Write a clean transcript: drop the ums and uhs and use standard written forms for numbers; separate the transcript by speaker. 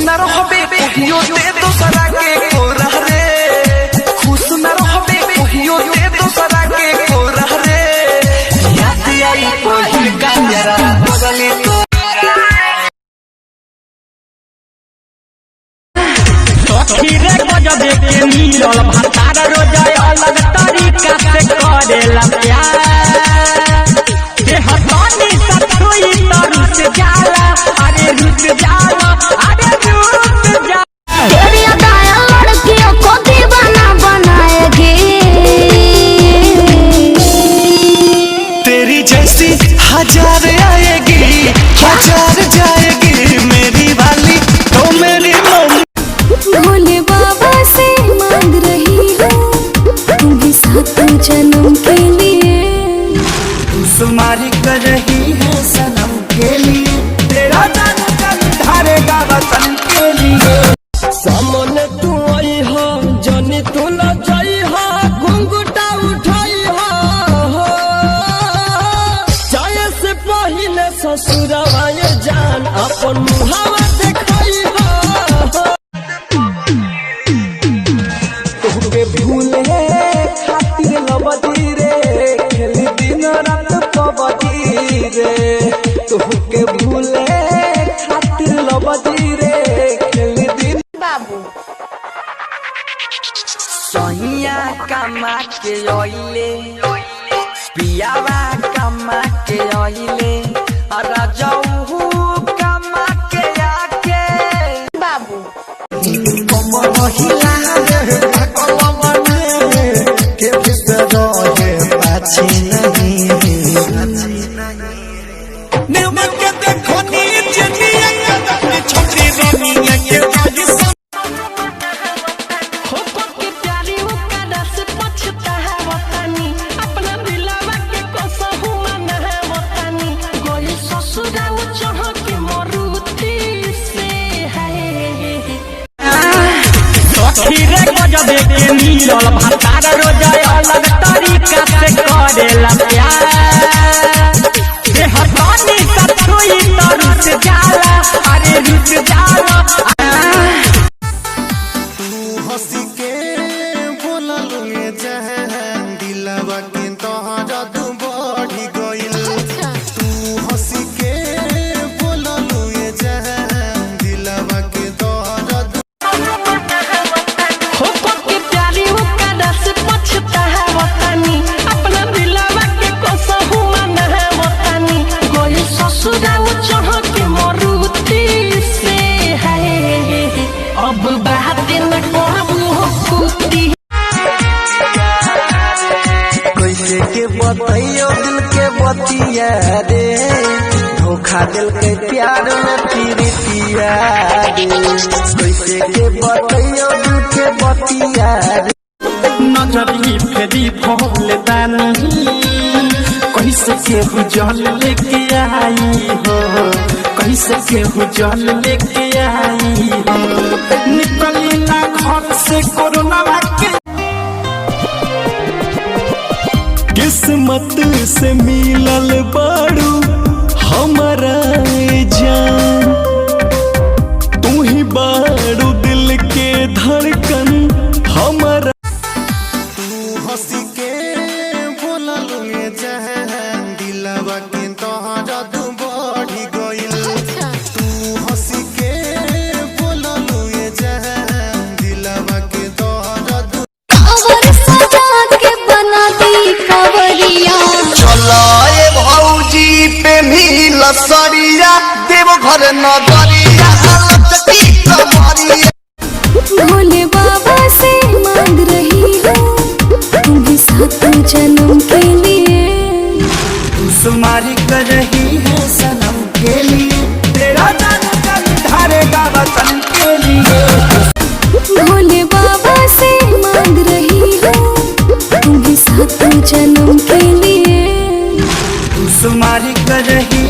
Speaker 1: न रहबे कहियो दे दूसरा के कोरा रे, खुश न रहबे कहियो दे दूसरा के कोरा रे, याद आई पहिल का जरा बगले
Speaker 2: खीरे गजबे के मिलल भतार रोजय अलग तरीका से करेला प्यार, देह तनी सतुई रुस जाला, अरे रुस जाला, अरे रुस जाला।
Speaker 3: तेरी अदाएं लड़कियों को दीवाना बनाएगी,
Speaker 1: तेरी जैसी हजार आएगी हजार जाएगी, मेरी वाली तो मेरी मम्मी।
Speaker 3: भोले बाबा से मांग रही हूँ तुम्हें 7 जन्म के लिए,
Speaker 1: सुमारी कर रही है सनम के लिए, तेरा जान जन धारेगा वतन के लिए।
Speaker 2: सामने तू आई हो जानी तू न जाई हो, घुंघटा उठाई हो, जाए से पहले ससुरवा ये जान अपन मुहावा देखाई हो।
Speaker 1: तुहके भूले खातिर लबदी रे, खेली दिन रात पबदी रे, तुहके भूले खातिर लबदी रे, खेली दिन।
Speaker 3: बाबू
Speaker 1: सैया कमा के आइले, पियावा कमा के आइले, राजाऊ कमा के आके
Speaker 3: बाबू
Speaker 1: महिला के पाछी नहीं निर्मल के देखो नीचे छोटी रमिया के
Speaker 2: खीरे गजबे के मिलल भतार रोजय अलग तरीका से करेला प्यार, देह तनी सतुई रुस जाला, अरे रुस जाला।
Speaker 4: हंसी के बोललू ये जहान दिलवा के तोहरा तू बढ़ी गइल, तू हंसी के बोललू ये जहान दिलवा के तोहरा
Speaker 2: अब बात न करबू खुदी।
Speaker 1: कैसे के बतैयो दिल के बतिया रे, धोखा दिल के प्यार में पीरितिया रे, कैसे के बतैयो दिल के बतिया रे।
Speaker 2: नजरी फेरी भोले दानी, कैसे केहू जल लेके आई हो, कैसे केहू जल लेके आई हो, निकली ना घर से कोरोना के।
Speaker 5: किस्मत से मिलल बाड़ू हमारा जान, तू ही बाड़ू दिल के धड़कन हमारा।
Speaker 4: हंसी के बोललू ये जहान दिलवा के तोहरा तू बढ़ी गइल, तू हंसी के बोललू ये जहान दिलवा के तोहरा तू।
Speaker 3: कवर सजा के बना दी कवरिया,
Speaker 1: चलो ये भौजी पे मिल सरिया, देव घर नगरिया लचकी कमरिया।
Speaker 3: भोले बाबा से मांग रही हूँ तुम्हें 7 जन्म के लिए,
Speaker 1: सुमारी कर रही है सनम के लिए, तेरा जान जन धारेगा वतन के लिए।
Speaker 3: भोले बाबा से मांग रही हूँ तुम्हें 7 जन्म के लिए,
Speaker 1: सुमारी कर रही